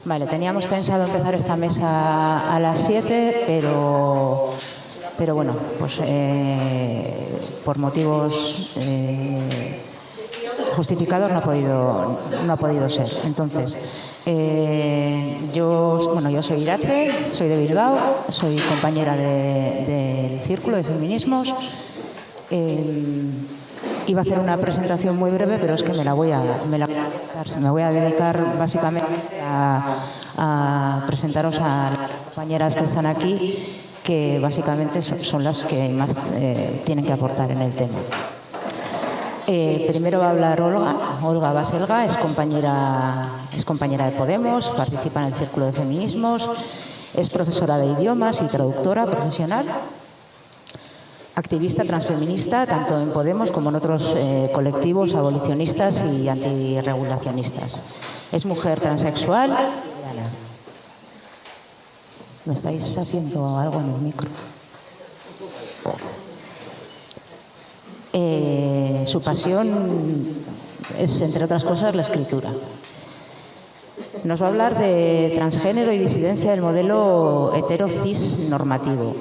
Vale, teníamos pensado empezar esta mesa a las 7, pero bueno, pues por motivos justificados no ha podido ser. Entonces, yo soy Irache, soy de Bilbao, soy compañera del Círculo de Feminismos. Iba a hacer una presentación muy breve, pero es que me voy a dedicar básicamente a presentaros a las compañeras que están aquí, que básicamente son las que más tienen que aportar en el tema. Primero va a hablar Olga Baselga, es compañera de Podemos, participa en el Círculo de Feminismos, es profesora de idiomas y traductora profesional, activista transfeminista tanto en Podemos como en otros colectivos abolicionistas y antirregulacionistas. Es mujer transexual. ¿Me estáis haciendo algo en el micro? Su pasión es, entre otras cosas, la escritura. Nos va a hablar de transgénero y disidencia del modelo hetero-cis normativo.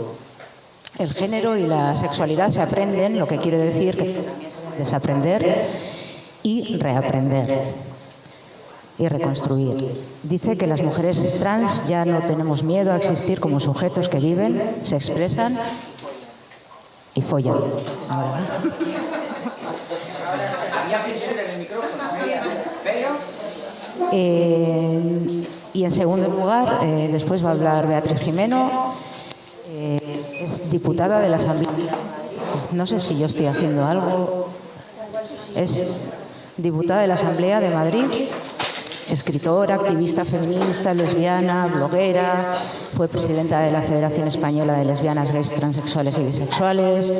El género y la sexualidad se aprenden, lo que quiere decir que desaprender y reaprender y reconstruir. Dice que las mujeres trans ya no tenemos miedo a existir como sujetos que viven, se expresan y follan. Ahora. Había censura en el micrófono, pero... y en segundo lugar, después va a hablar Beatriz Jimeno. Es diputada de la Asamblea. No sé si yo estoy haciendo algo. Es diputada de la Asamblea de Madrid, escritora, activista feminista, lesbiana, bloguera. Fue presidenta de la Federación Española de Lesbianas, Gays, Transexuales y Bisexuales.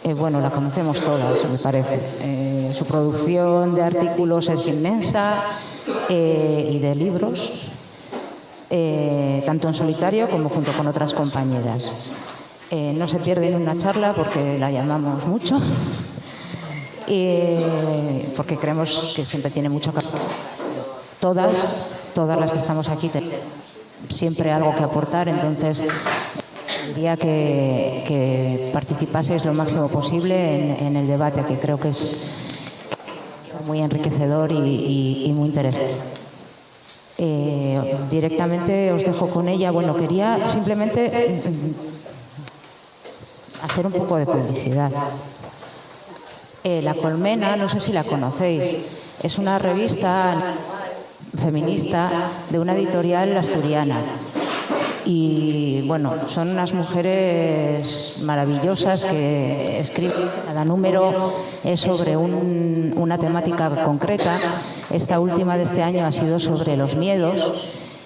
La conocemos todas, me parece. Su producción de artículos es inmensa y de libros. Tanto en solitario como junto con otras compañeras. No se pierde en una charla porque la llamamos mucho, porque creemos que siempre tiene mucho que aportar. Todas las que estamos aquí tenemos siempre algo que aportar, entonces diría que participaseis lo máximo posible en el debate, que creo que es muy enriquecedor y muy interesante. Directamente os dejo con ella. Quería simplemente hacer un poco de publicidad. La Colmena, no sé si la conocéis, es una revista feminista de una editorial asturiana. Y son unas mujeres maravillosas que escriben. Cada número es sobre una temática concreta. Esta última de este año ha sido sobre los miedos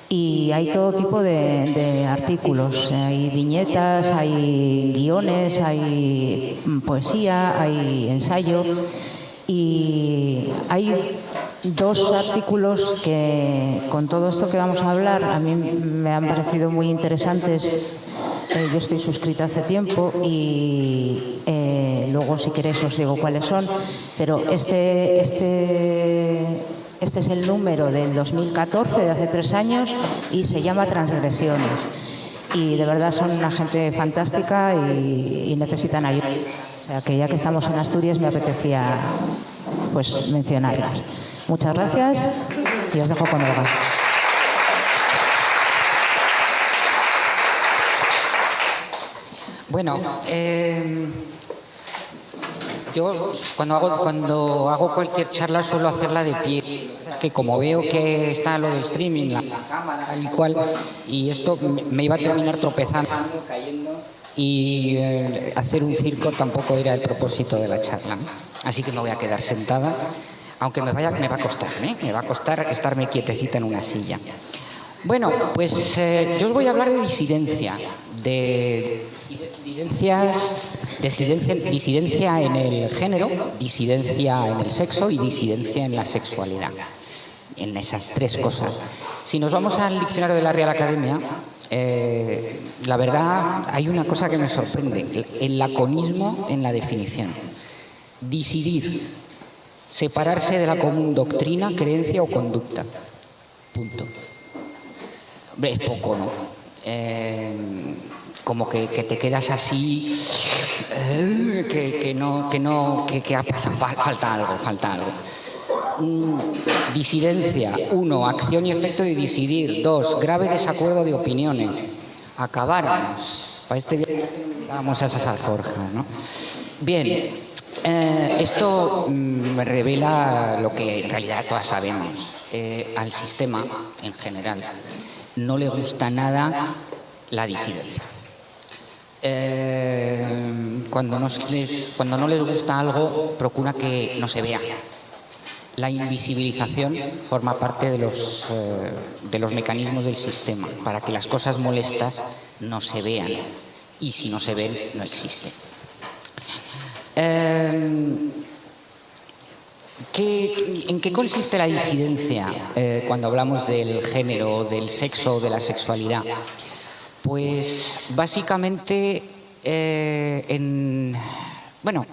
y hay todo tipo de artículos. Hay viñetas, hay guiones, hay poesía, hay ensayo y hay dos artículos que, con todo esto que vamos a hablar, a mí me han parecido muy interesantes. Yo estoy suscrita hace tiempo y luego, si queréis, os digo cuáles son. Pero este es el número del 2014, de hace 3 años, y se llama Transgresiones. Y de verdad son una gente fantástica y necesitan ayuda. O sea, que ya que estamos en Asturias me apetecía mencionarlas. Muchas gracias y os dejo con Olga. Yo cuando hago cualquier charla suelo hacerla de pie. Es que como veo que está lo del streaming, la cámara y cual, y esto me iba a terminar tropezando, cayendo, y hacer un circo tampoco era el propósito de la charla. Así que me voy a quedar sentada, aunque me va a costar, me va a costar estarme quietecita en una silla. Yo os voy a hablar de disidencia, disidencia en el género, disidencia en el sexo y disidencia en la sexualidad. En esas 3 cosas. Si nos vamos al diccionario de la Real Academia, la verdad hay una cosa que me sorprende, el laconismo en la definición. Disidir, separarse de la común doctrina, creencia o conducta. Punto. es poco, ¿no? Como que te quedas así, que ha pasado, falta algo. Disidencia. 1, acción y efecto de disidir. 2, grave desacuerdo de opiniones. Acabáramos. Para este día vamos a esas alforjas, ¿no? Bien, esto me revela lo que en realidad todas sabemos. Al sistema, en general, no le gusta nada la disidencia. Cuando no les gusta algo, procura que no se vea. La invisibilización forma parte de los mecanismos del sistema, para que las cosas molestas no se vean, y si no se ven, no existen. ¿En qué consiste la disidencia cuando hablamos del género, del sexo o de la sexualidad? Pues básicamente bueno,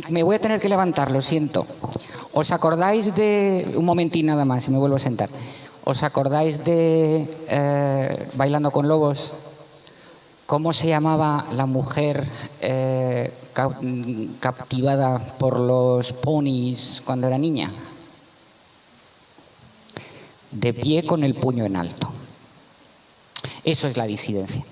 me voy a tener que levantar, lo siento. ¿Os acordáis de... Un momentín nada más y me vuelvo a sentar. ¿Os acordáis de Bailando con Lobos? ¿Cómo se llamaba la mujer captivada por los ponis cuando era niña? De pie con el puño en alto. Eso es la disidencia.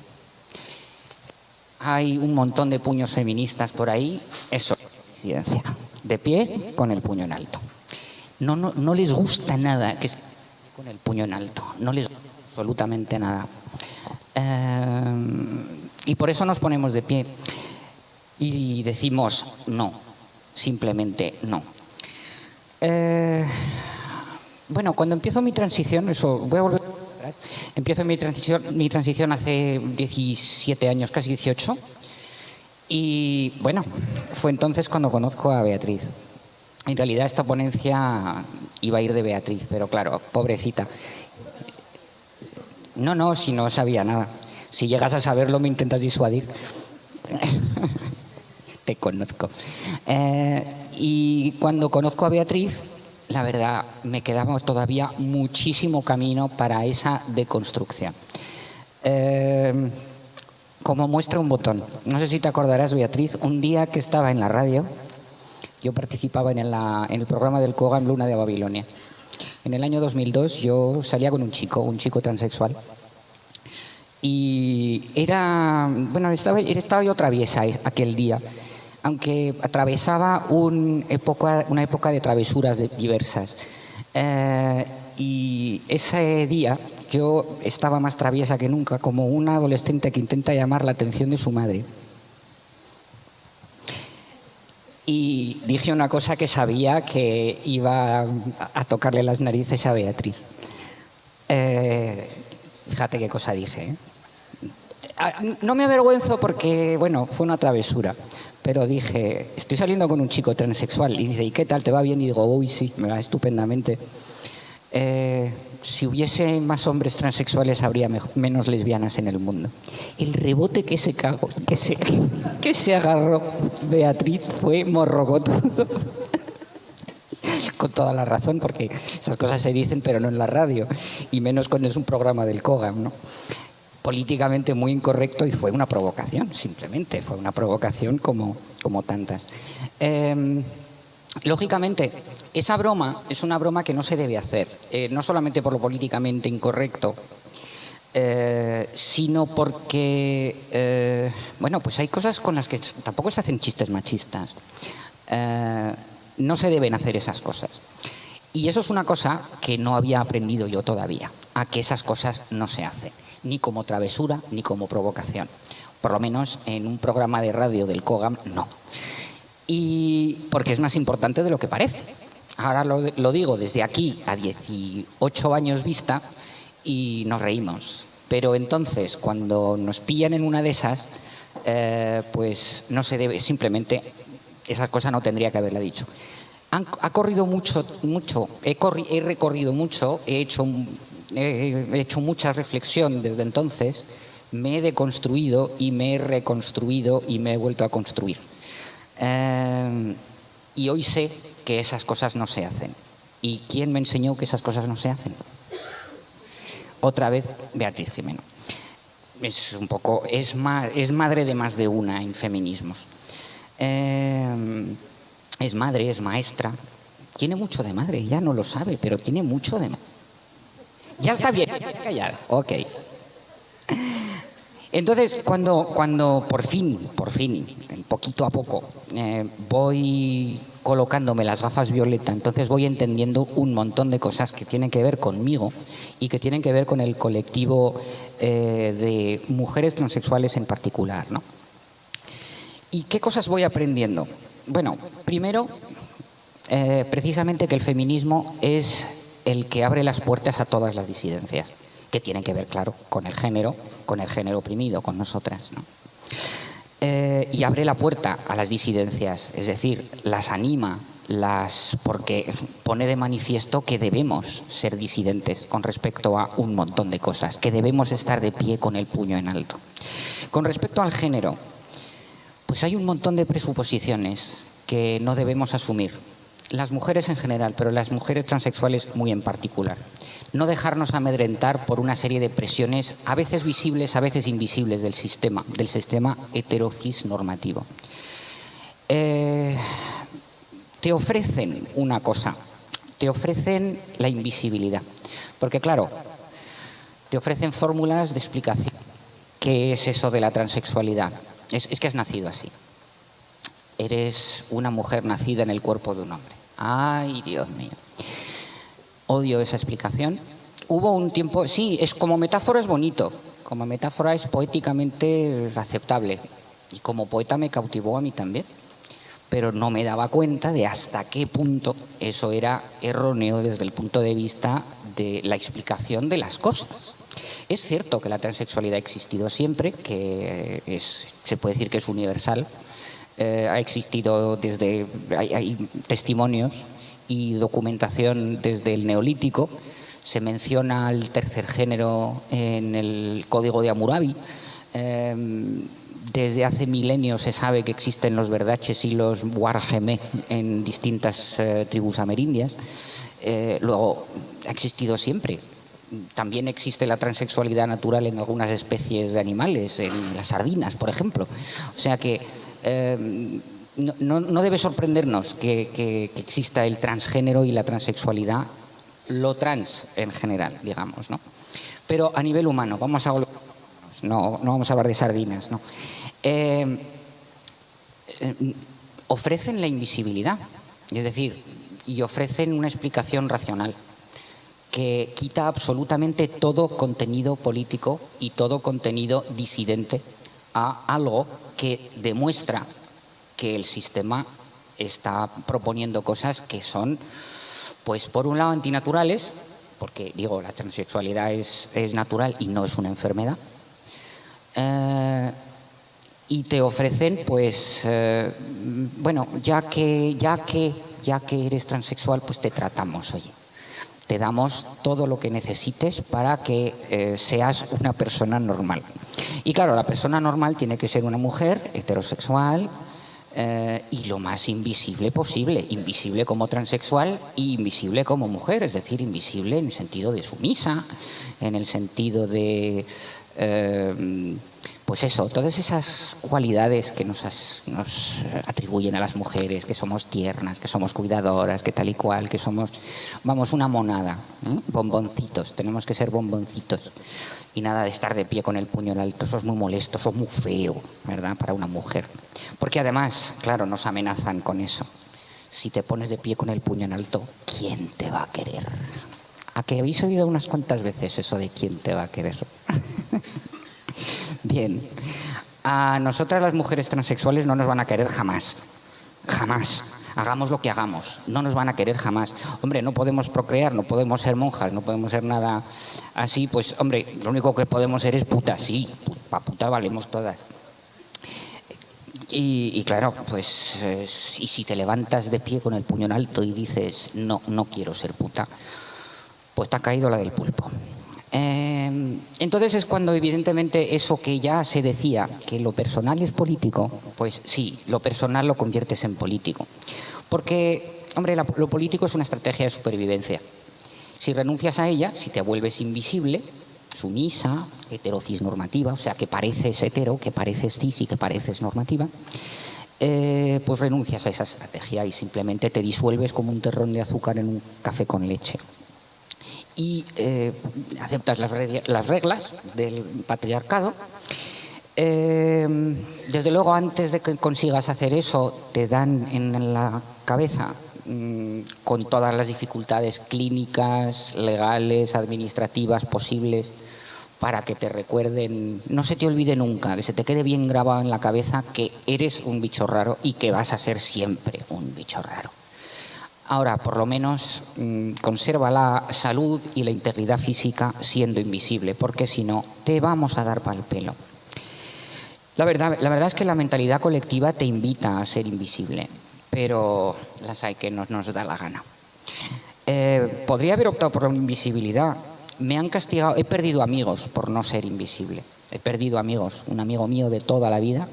Hay un montón de puños feministas por ahí. Eso es la disidencia. De pie con el puño en alto. No les gusta nada que esté con el puño en alto. No les gusta absolutamente nada. Y por eso nos ponemos de pie y decimos no, simplemente no. Bueno, cuando empiezo mi transición, eso, voy a volver atrás, empiezo mi transición hace 17 años, casi 18, y bueno, fue entonces cuando conozco a Beatriz. En realidad esta ponencia iba a ir de Beatriz, pero claro, pobrecita. No, si no sabía nada. Si llegas a saberlo me intentas disuadir. Te conozco. Y cuando conozco a Beatriz, la verdad, me quedaba todavía muchísimo camino para esa deconstrucción. Como muestra un botón. No sé si te acordarás, Beatriz, un día que estaba en la radio, yo participaba en el programa del COGAM Luna de Babilonia. En el año 2002 yo salía con un chico transexual. Y estaba yo traviesa aquel día, aunque atravesaba una época de travesuras diversas. Y ese día yo estaba más traviesa que nunca, como una adolescente que intenta llamar la atención de su madre. Y dije una cosa que sabía que iba a tocarle las narices a Beatriz. Fíjate qué cosa dije, ¿eh? No me avergüenzo porque, bueno, fue una travesura, pero dije, estoy saliendo con un chico transexual. Y dice, ¿y qué tal? ¿Te va bien? Y digo, uy, sí, me va estupendamente. Si hubiese más hombres transexuales habría menos lesbianas en el mundo. El rebote que se agarró Beatriz fue morrocotudo. Con toda la razón, porque esas cosas se dicen, pero no en la radio, y menos cuando es un programa del COGAM, ¿no? Políticamente muy incorrecto, y fue una provocación, simplemente, fue una provocación como tantas. Lógicamente, esa broma es una broma que no se debe hacer, no solamente por lo políticamente incorrecto, sino porque, pues hay cosas con las que tampoco se hacen chistes machistas. No se deben hacer esas cosas. Y eso es una cosa que no había aprendido yo todavía, a que esas cosas no se hacen, ni como travesura, ni como provocación. Por lo menos en un programa de radio del COGAM, no. Y porque es más importante de lo que parece. Ahora lo digo desde aquí a 18 años vista y nos reímos. Pero entonces, cuando nos pillan en una de esas, pues no se debe, simplemente esa cosa no tendría que haberla dicho. Ha corrido mucho, he recorrido mucho, he hecho mucha reflexión desde entonces, me he deconstruido y me he reconstruido y me he vuelto a construir. Y hoy sé que esas cosas no se hacen. ¿Y quién me enseñó que esas cosas no se hacen? otra vez Beatriz Gimeno. Es un poco, es madre de más de una en feminismos. Es madre, es maestra. Tiene mucho de madre, ya no lo sabe, pero tiene mucho de madre. Ya está bien, callar, ok. Entonces, cuando por fin, poquito a poco, voy colocándome las gafas violeta, entonces voy entendiendo un montón de cosas que tienen que ver conmigo y que tienen que ver con el colectivo de mujeres transexuales en particular, ¿no? ¿Y qué cosas voy aprendiendo? Bueno, primero, precisamente que el feminismo es el que abre las puertas a todas las disidencias, que tienen que ver, claro, con el género oprimido, con nosotras, ¿no? Y abre la puerta a las disidencias, es decir, las anima, porque pone de manifiesto que debemos ser disidentes con respecto a un montón de cosas, que debemos estar de pie con el puño en alto. Con respecto al género, pues hay un montón de presuposiciones que no debemos asumir. Las mujeres en general, pero las mujeres transexuales muy en particular. No dejarnos amedrentar por una serie de presiones, a veces visibles, a veces invisibles del sistema heterocis normativo. Te ofrecen una cosa, te ofrecen la invisibilidad. Porque claro, te ofrecen fórmulas de explicación. ¿Qué es eso de la transexualidad? Es que has nacido así. Eres una mujer nacida en el cuerpo de un hombre. ¡Ay, Dios mío! Odio esa explicación. Hubo un tiempo... Sí, como metáfora es bonito. Como metáfora es poéticamente aceptable. Y como poeta me cautivó a mí también. Pero no me daba cuenta de hasta qué punto eso era erróneo desde el punto de vista de la explicación de las cosas. Es cierto que la transexualidad ha existido siempre, que se puede decir que es universal. Ha existido desde... Hay testimonios y documentación desde el Neolítico. Se menciona el tercer género en el Código de Hammurabi. Desde hace milenios se sabe que existen los verdaches y los warjemé en distintas tribus amerindias. Luego, ha existido siempre. También existe la transexualidad natural en algunas especies de animales, en las sardinas, por ejemplo. O sea que no debe sorprendernos que exista el transgénero y la transexualidad, lo trans en general, digamos, ¿no? Pero a nivel humano, no vamos a hablar de sardinas, ¿no? Ofrecen la invisibilidad, es decir, y ofrecen una explicación racional que quita absolutamente todo contenido político y todo contenido disidente a algo que demuestra que el sistema está proponiendo cosas que son, pues por un lado antinaturales, porque digo, la transexualidad es natural y no es una enfermedad, y te ofrecen, pues, bueno, ya que eres transexual, pues te tratamos, oye. Te damos todo lo que necesites para que seas una persona normal. Y claro, la persona normal tiene que ser una mujer heterosexual y lo más invisible posible. Invisible como transexual y invisible como mujer, es decir, invisible en el sentido de sumisa, en el sentido de... pues eso, todas esas cualidades que nos atribuyen a las mujeres, que somos tiernas, que somos cuidadoras, que tal y cual, que somos, vamos, una monada, bomboncitos, tenemos que ser bomboncitos. Y nada de estar de pie con el puño en alto, eso es muy molesto, eso es muy feo, ¿verdad?, para una mujer. Porque además, claro, nos amenazan con eso. Si te pones de pie con el puño en alto, ¿quién te va a querer? ¿A que habéis oído unas cuantas veces eso de quién te va a querer? Bien, a nosotras las mujeres transexuales no nos van a querer jamás, jamás, hagamos lo que hagamos, no nos van a querer jamás. Hombre, no podemos procrear, no podemos ser monjas, no podemos ser nada así, pues hombre, lo único que podemos ser es putas, sí, pa' puta valemos todas. Y claro, pues y si te levantas de pie con el puño en alto y dices no quiero ser puta, pues te ha caído la del pulpo. Entonces es cuando evidentemente eso que ya se decía, que lo personal es político, pues sí, lo personal lo conviertes en político. Porque, hombre, lo político es una estrategia de supervivencia. Si renuncias a ella, si te vuelves invisible, sumisa, heterocisnormativa, o sea, que pareces hetero, que pareces cis y que pareces normativa, pues renuncias a esa estrategia y simplemente te disuelves como un terrón de azúcar en un café con leche. Y aceptas las reglas del patriarcado. Desde luego, antes de que consigas hacer eso, te dan en la cabeza, con todas las dificultades clínicas, legales, administrativas posibles, para que te recuerden, no se te olvide nunca, que se te quede bien grabado en la cabeza que eres un bicho raro y que vas a ser siempre un bicho raro. Ahora, por lo menos, conserva la salud y la integridad física siendo invisible, porque si no, te vamos a dar pa'l pelo. La verdad es que la mentalidad colectiva te invita a ser invisible, pero las hay que no nos da la gana. Podría haber optado por la invisibilidad. Me han castigado, he perdido amigos por no ser invisible. He perdido amigos. Un amigo mío de toda la vida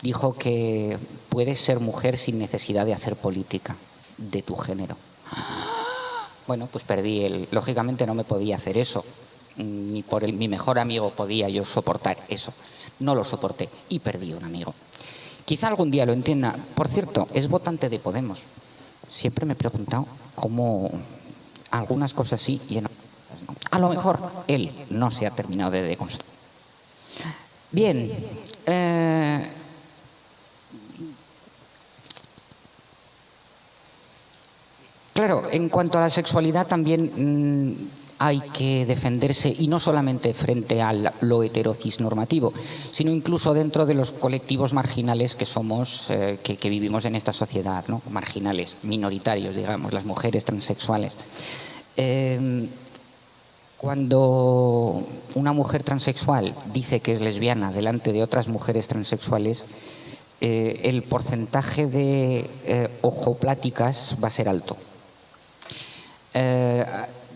dijo que puedes ser mujer sin necesidad de hacer política de tu género. Bueno, pues perdí lógicamente no me podía hacer eso. Ni por mi mejor amigo podía yo soportar eso. No lo soporté y perdí un amigo. Quizá algún día lo entienda. Por cierto, es votante de Podemos. Siempre me he preguntado cómo algunas cosas sí y en otras no. A lo mejor él no se ha terminado de deconstruir. Bien. Claro, en cuanto a la sexualidad también hay que defenderse, y no solamente frente a lo heterocisnormativo, sino incluso dentro de los colectivos marginales que somos, que vivimos en esta sociedad, ¿no? Marginales, minoritarios, digamos, las mujeres transexuales. Cuando una mujer transexual dice que es lesbiana delante de otras mujeres transexuales, el porcentaje de ojopláticas va a ser alto.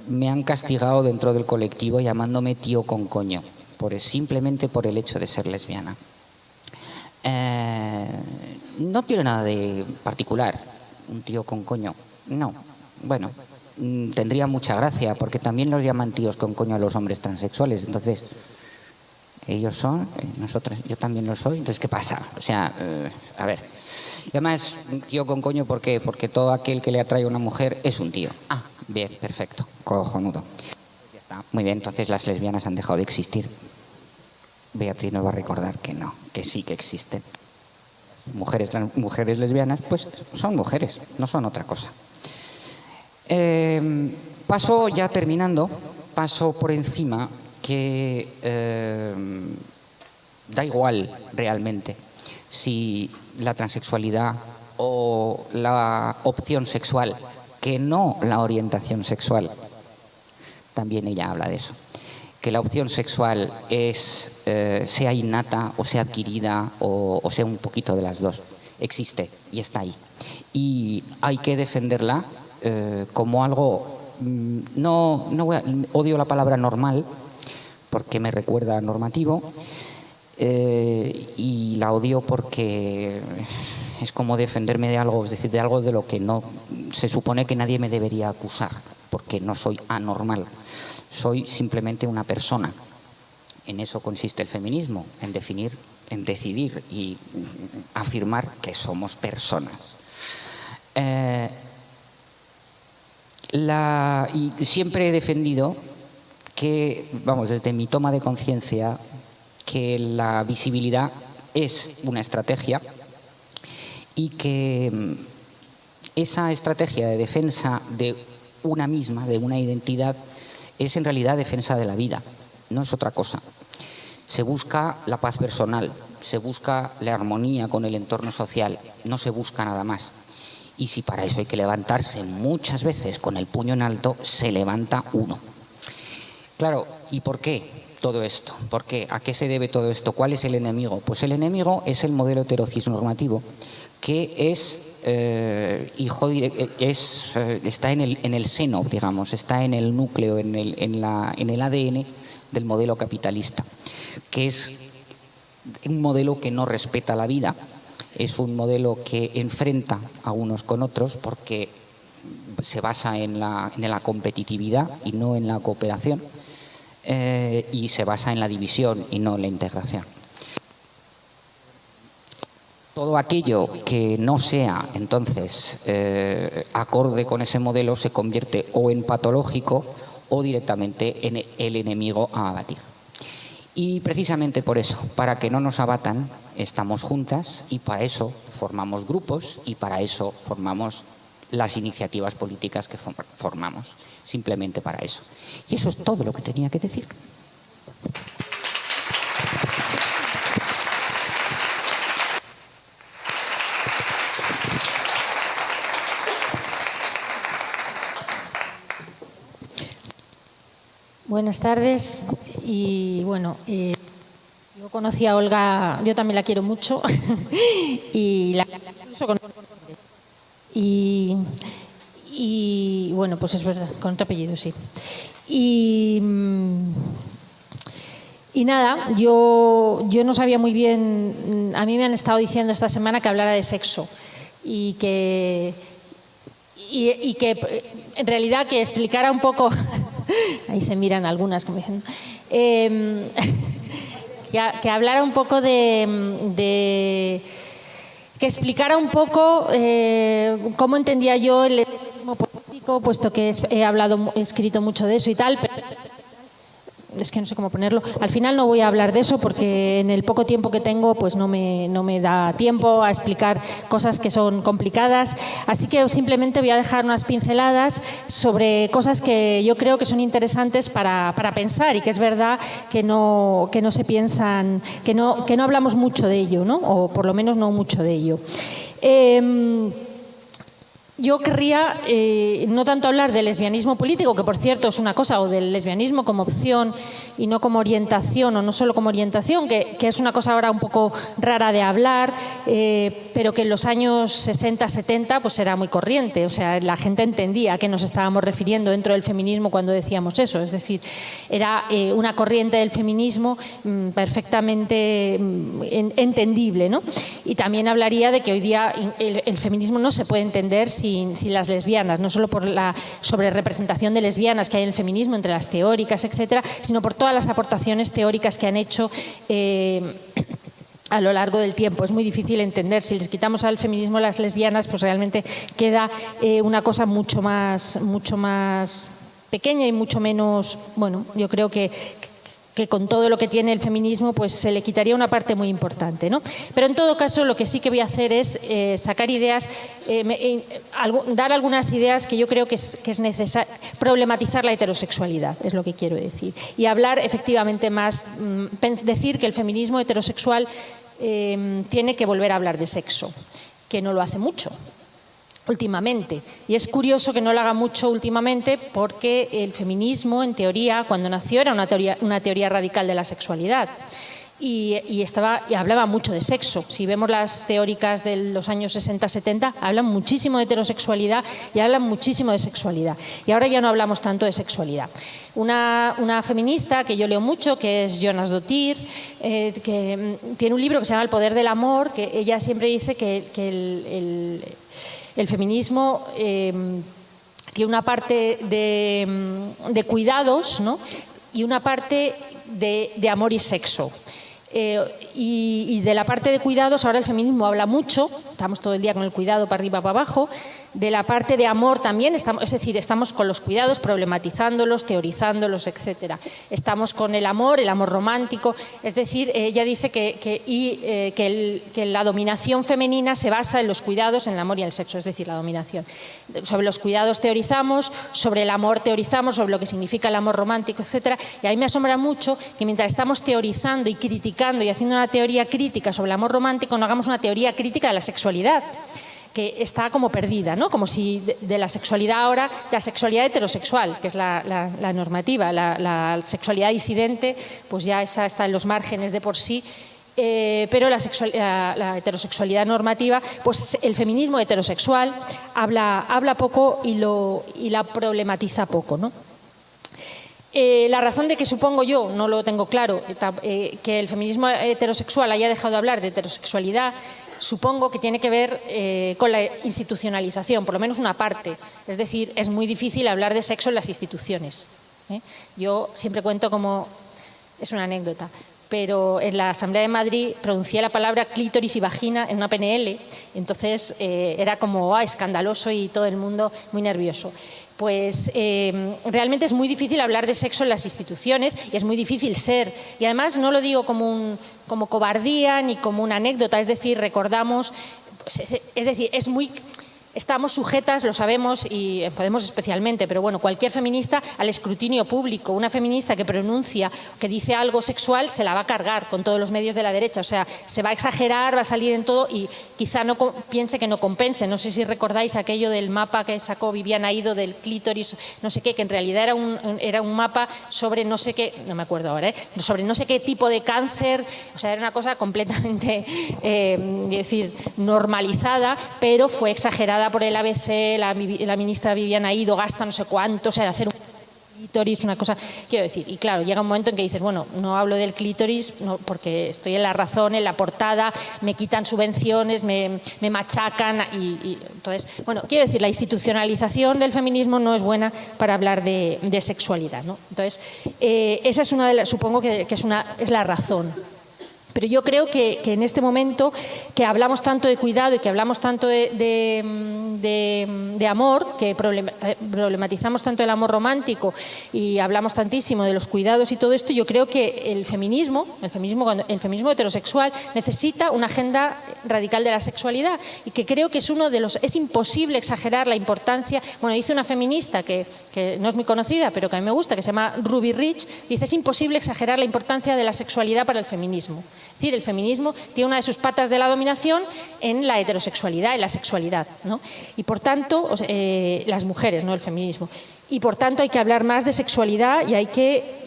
Me han castigado dentro del colectivo llamándome tío con coño, simplemente por el hecho de ser lesbiana. No tiene nada de particular, un tío con coño, no. Bueno, tendría mucha gracia, porque también los llaman tíos con coño a los hombres transexuales, entonces ellos son, nosotros, yo también lo soy, entonces ¿qué pasa? O sea, a ver, y además un tío con coño, ¿por qué? Porque todo aquel que le atrae a una mujer es un tío. Ah, bien, perfecto, cojonudo. Ya está, muy bien, entonces las lesbianas han dejado de existir. Beatriz nos va a recordar que no, que sí que existen. Mujeres lesbianas, pues son mujeres, no son otra cosa. Paso, ya terminando, paso por encima que da igual realmente si la transexualidad o la opción sexual, que no la orientación sexual. También ella habla de eso. Que la opción sexual es, sea innata o sea adquirida o sea un poquito de las dos. Existe y está ahí. Y hay que defenderla como algo, odio la palabra normal porque me recuerda a normativo, y la odio porque es como defenderme de algo, es decir, de algo de lo que no se supone que nadie me debería acusar, porque no soy anormal, soy simplemente una persona. En eso consiste el feminismo, en decidir y afirmar que somos personas. Y siempre he defendido que, vamos, desde mi toma de conciencia, que la visibilidad es una estrategia y que esa estrategia de defensa de una misma, de una identidad, es en realidad defensa de la vida, no es otra cosa. Se busca la paz personal, se busca la armonía con el entorno social, no se busca nada más. Y si para eso hay que levantarse muchas veces con el puño en alto, se levanta uno. Claro, ¿y por qué todo esto? ¿Por qué? ¿A qué se debe todo esto? ¿Cuál es el enemigo? Pues el enemigo es el modelo heterocisnormativo, que es está en el seno, digamos, está en el núcleo, en el ADN del modelo capitalista, que es un modelo que no respeta la vida, es un modelo que enfrenta a unos con otros porque se basa en la competitividad y no en la cooperación. y se basa en la división y no en la integración. Todo aquello que no sea, entonces, acorde con ese modelo se convierte o en patológico o directamente en el enemigo a abatir. Y precisamente por eso, para que no nos abatan, estamos juntas y para eso formamos grupos y para eso formamos las iniciativas políticas que formamos, simplemente para eso. Y eso es todo lo que tenía que decir. Buenas tardes. Y bueno, yo conocí a Olga, yo también la quiero mucho y la incluso con y bueno, pues es verdad, con otro apellido, sí. Y nada, yo no sabía muy bien, a mí me han estado diciendo esta semana que hablara de sexo y que en realidad que explicara un poco, ahí se miran algunas como diciendo, que hablara un poco que explicara un poco cómo entendía yo el lesbianismo político, puesto que he escrito mucho de eso y tal, pero es que no sé cómo ponerlo. Al final no voy a hablar de eso porque en el poco tiempo que tengo pues no me da tiempo a explicar cosas que son complicadas. Así que simplemente voy a dejar unas pinceladas sobre cosas que yo creo que son interesantes para pensar y que es verdad que no se piensan, que no hablamos mucho de ello, ¿no? O por lo menos no mucho de ello. Yo querría no tanto hablar del lesbianismo político, que por cierto es una cosa, o del lesbianismo como opción y no como orientación, o no solo como orientación, que es una cosa ahora un poco rara de hablar, pero que en los años 60, 70 pues era muy corriente. O sea, la gente entendía a qué nos estábamos refiriendo dentro del feminismo cuando decíamos eso. Es decir, era una corriente del feminismo perfectamente entendible, ¿no? Y también hablaría de que hoy día el feminismo no se puede entender sin las lesbianas, no solo por la sobrerepresentación de lesbianas que hay en el feminismo, entre las teóricas, etcétera, sino por todas las aportaciones teóricas que han hecho a lo largo del tiempo. Es muy difícil entender. Si les quitamos al feminismo las lesbianas, pues realmente queda una cosa mucho más pequeña y mucho menos, bueno, yo creo que con todo lo que tiene el feminismo pues se le quitaría una parte muy importante, ¿no? Pero en todo caso lo que sí que voy a hacer es sacar ideas, dar algunas ideas que yo creo que es necesario, problematizar la heterosexualidad, es lo que quiero decir, y hablar efectivamente más, decir que el feminismo heterosexual tiene que volver a hablar de sexo, que no lo hace mucho últimamente. Y es curioso que no lo haga mucho últimamente porque el feminismo, en teoría, cuando nació era una teoría radical de la sexualidad. Y hablaba mucho de sexo. Si vemos las teóricas de los años 60-70, hablan muchísimo de heterosexualidad y hablan muchísimo de sexualidad. Y ahora ya no hablamos tanto de sexualidad. Una feminista que yo leo mucho, que es Jonas Dottir, que tiene un libro que se llama El poder del amor, que ella siempre dice que el feminismo tiene una parte de cuidados, ¿no? Y una parte de amor y sexo. Y de la parte de cuidados, ahora el feminismo habla mucho, estamos todo el día con el cuidado para arriba, para abajo. De la parte de amor también, estamos con los cuidados, problematizándolos, teorizándolos, etcétera. Estamos con el amor romántico. Es decir, ella dice que la dominación femenina se basa en los cuidados, en el amor y en el sexo, es decir, la dominación. Sobre los cuidados teorizamos, sobre el amor teorizamos, sobre lo que significa el amor romántico, etcétera. Y a mí me asombra mucho que mientras estamos teorizando y criticando y haciendo una teoría crítica sobre el amor romántico, no hagamos una teoría crítica de la sexualidad, que está como perdida, ¿no? Como si de la sexualidad ahora, de la sexualidad heterosexual, que es la normativa, la sexualidad disidente, pues ya esa está en los márgenes de por sí, pero la heterosexualidad normativa, pues el feminismo heterosexual habla poco y la problematiza poco, ¿no? La razón de que supongo yo, no lo tengo claro, que el feminismo heterosexual haya dejado de hablar de heterosexualidad, supongo que tiene que ver con la institucionalización, por lo menos una parte. Es decir, es muy difícil hablar de sexo en las instituciones. Yo siempre cuento como, es una anécdota, pero en la Asamblea de Madrid pronuncié la palabra clítoris y vagina en una PNL, entonces era como escandaloso y todo el mundo muy nervioso. Pues realmente es muy difícil hablar de sexo en las instituciones y es muy difícil ser. Y además no lo digo como cobardía ni como una anécdota, es decir, recordamos, es decir, es muy... Estamos sujetas, lo sabemos, y Podemos especialmente, pero bueno, cualquier feminista al escrutinio público. Una feminista que pronuncia, que dice algo sexual, se la va a cargar con todos los medios de la derecha. O sea, se va a exagerar, va a salir en todo y quizá no piense que no compense. No sé si recordáis aquello del mapa que sacó Viviana Ido del clítoris, no sé qué, que en realidad era un mapa sobre no sé qué, no me acuerdo ahora, sobre no sé qué tipo de cáncer. O sea, era una cosa completamente, decir, normalizada, pero fue exagerada por el ABC, la ministra Viviana Ido gasta no sé cuánto, o sea, de hacer un clítoris, una cosa, quiero decir, y claro, llega un momento en que dices, bueno, no hablo del clítoris porque estoy en la razón, en la portada, me quitan subvenciones, me machacan y entonces, bueno, quiero decir, la institucionalización del feminismo no es buena para hablar de sexualidad, ¿no? Entonces, esa es una de las, supongo que es la razón. Pero yo creo que en este momento que hablamos tanto de cuidado y que hablamos tanto de amor, que problematizamos tanto el amor romántico y hablamos tantísimo de los cuidados y todo esto, yo creo que el feminismo heterosexual necesita una agenda radical de la sexualidad y que creo que es imposible exagerar la importancia. Bueno, dice una feminista que no es muy conocida, pero que a mí me gusta, que se llama Ruby Rich, dice: es imposible exagerar la importancia de la sexualidad para el feminismo. Es decir, el feminismo tiene una de sus patas de la dominación en la heterosexualidad, en la sexualidad, ¿no? Y por tanto, las mujeres, no el feminismo. Y por tanto hay que hablar más de sexualidad y hay que...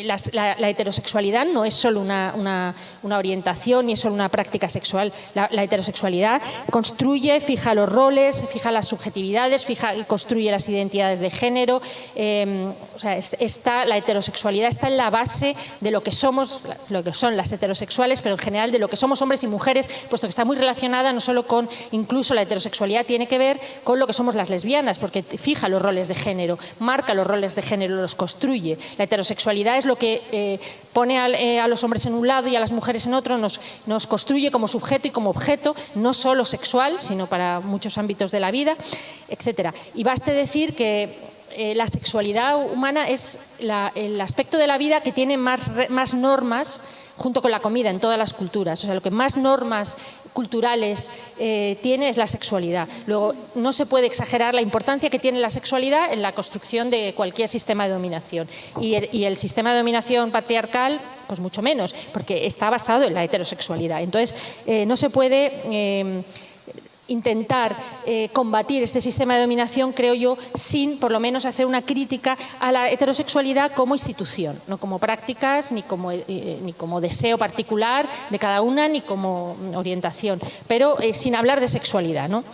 La heterosexualidad no es solo una orientación ni es solo una práctica sexual. La heterosexualidad construye, fija los roles, fija las subjetividades, construye las identidades de género. O sea, la heterosexualidad está en la base de lo que somos, lo que son las heterosexuales, pero en general de lo que somos hombres y mujeres, puesto que está muy relacionada no solo con, incluso la heterosexualidad tiene que ver con lo que somos las lesbianas, porque fija los roles de género, marca los roles de género, los construye. La heterosexualidad es lo que pone a los hombres en un lado y a las mujeres en otro, nos construye como sujeto y como objeto, no solo sexual, sino para muchos ámbitos de la vida, etcétera. Y baste decir que la sexualidad humana es el aspecto de la vida que tiene más normas, junto con la comida, en todas las culturas. O sea, lo que más normas culturales tiene es la sexualidad. Luego, no se puede exagerar la importancia que tiene la sexualidad en la construcción de cualquier sistema de dominación. Y el sistema de dominación patriarcal, pues mucho menos, porque está basado en la heterosexualidad. Entonces, no se puede... intentar combatir este sistema de dominación, creo yo, sin por lo menos hacer una crítica a la heterosexualidad como institución, no como prácticas, ni como deseo particular de cada una, ni como orientación, pero sin hablar de sexualidad, ¿no?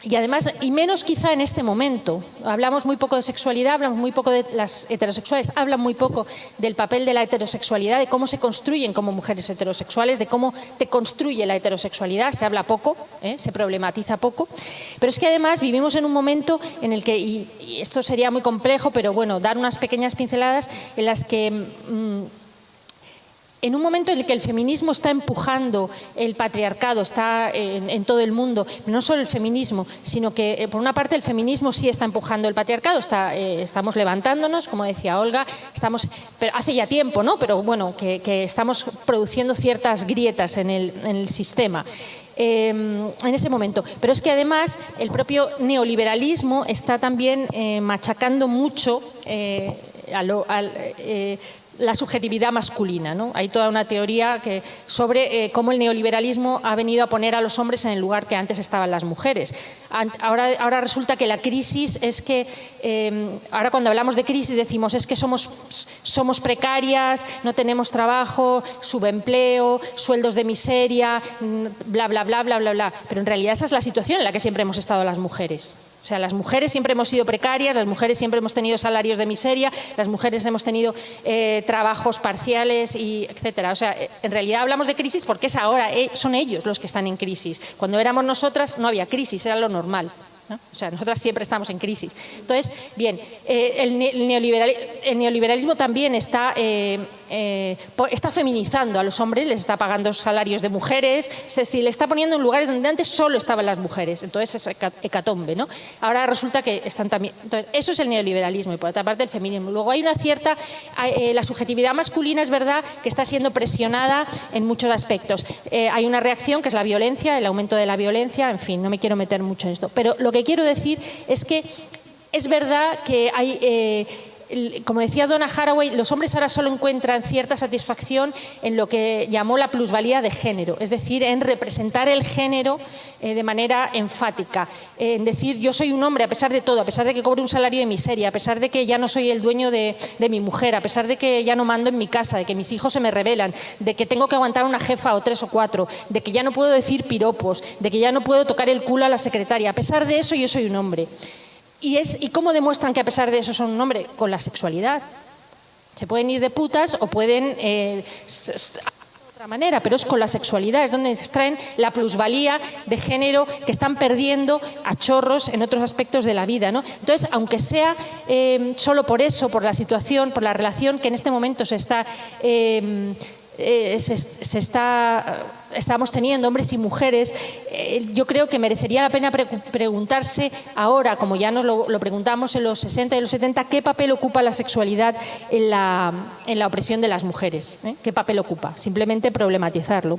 Y además, y menos quizá en este momento, hablamos muy poco de sexualidad, hablamos muy poco de las heterosexuales, hablan muy poco del papel de la heterosexualidad, de cómo se construyen como mujeres heterosexuales, de cómo te construye la heterosexualidad, se habla poco, se problematiza poco, pero es que además vivimos en un momento en el que, y esto sería muy complejo, pero bueno, dar unas pequeñas pinceladas en las que... en un momento en el que el feminismo está empujando el patriarcado, está en todo el mundo, no solo el feminismo, sino que por una parte el feminismo sí está empujando el patriarcado, estamos levantándonos, como decía Olga, pero hace ya tiempo, ¿no? Pero bueno, que estamos produciendo ciertas grietas en el sistema. En ese momento. Pero es que además el propio neoliberalismo está también machacando mucho la subjetividad masculina, ¿no? Hay toda una teoría sobre cómo el neoliberalismo ha venido a poner a los hombres en el lugar que antes estaban las mujeres. Ahora resulta que la crisis es que, ahora cuando hablamos de crisis decimos es que somos precarias, no tenemos trabajo, subempleo, sueldos de miseria, bla, bla, bla, bla, bla, bla. Pero en realidad esa es la situación en la que siempre hemos estado las mujeres. O sea, las mujeres siempre hemos sido precarias, las mujeres siempre hemos tenido salarios de miseria, las mujeres hemos tenido trabajos parciales, etcétera. O sea, en realidad hablamos de crisis porque es ahora, son ellos los que están en crisis. Cuando éramos nosotras no había crisis, era lo normal. ¿no? O sea, nosotras siempre estamos en crisis. Entonces, bien, el neoliberalismo también está feminizando a los hombres, les está pagando salarios de mujeres, es decir, le está poniendo en lugares donde antes solo estaban las mujeres. Entonces es hecatombe, ¿no? Ahora resulta que están también... Entonces, eso es el neoliberalismo y por otra parte el feminismo. Luego hay una cierta... la subjetividad masculina es verdad que está siendo presionada en muchos aspectos. Hay una reacción que es la violencia, el aumento de la violencia, en fin, no me quiero meter mucho en esto. Pero lo que quiero decir es que es verdad que hay... como decía Donna Haraway, los hombres ahora solo encuentran cierta satisfacción en lo que llamó la plusvalía de género, es decir, en representar el género de manera enfática, en decir yo soy un hombre a pesar de todo, a pesar de que cobro un salario de miseria, a pesar de que ya no soy el dueño de mi mujer, a pesar de que ya no mando en mi casa, de que mis hijos se me rebelan, de que tengo que aguantar una jefa o 3 o 4, de que ya no puedo decir piropos, de que ya no puedo tocar el culo a la secretaria, a pesar de eso yo soy un hombre. ¿Y cómo demuestran que a pesar de eso son un hombre? Con la sexualidad. Se pueden ir de putas o pueden de otra manera, pero es con la sexualidad, es donde extraen la plusvalía de género que están perdiendo a chorros en otros aspectos de la vida, ¿no? Entonces, aunque sea solo por eso, por la situación, por la relación que en este momento estamos teniendo hombres y mujeres, yo creo que merecería la pena preguntarse ahora, como ya nos lo preguntamos en los 60 y los 70, qué papel ocupa la sexualidad en la opresión de las mujeres, ¿eh? ¿Qué papel ocupa? Simplemente problematizarlo.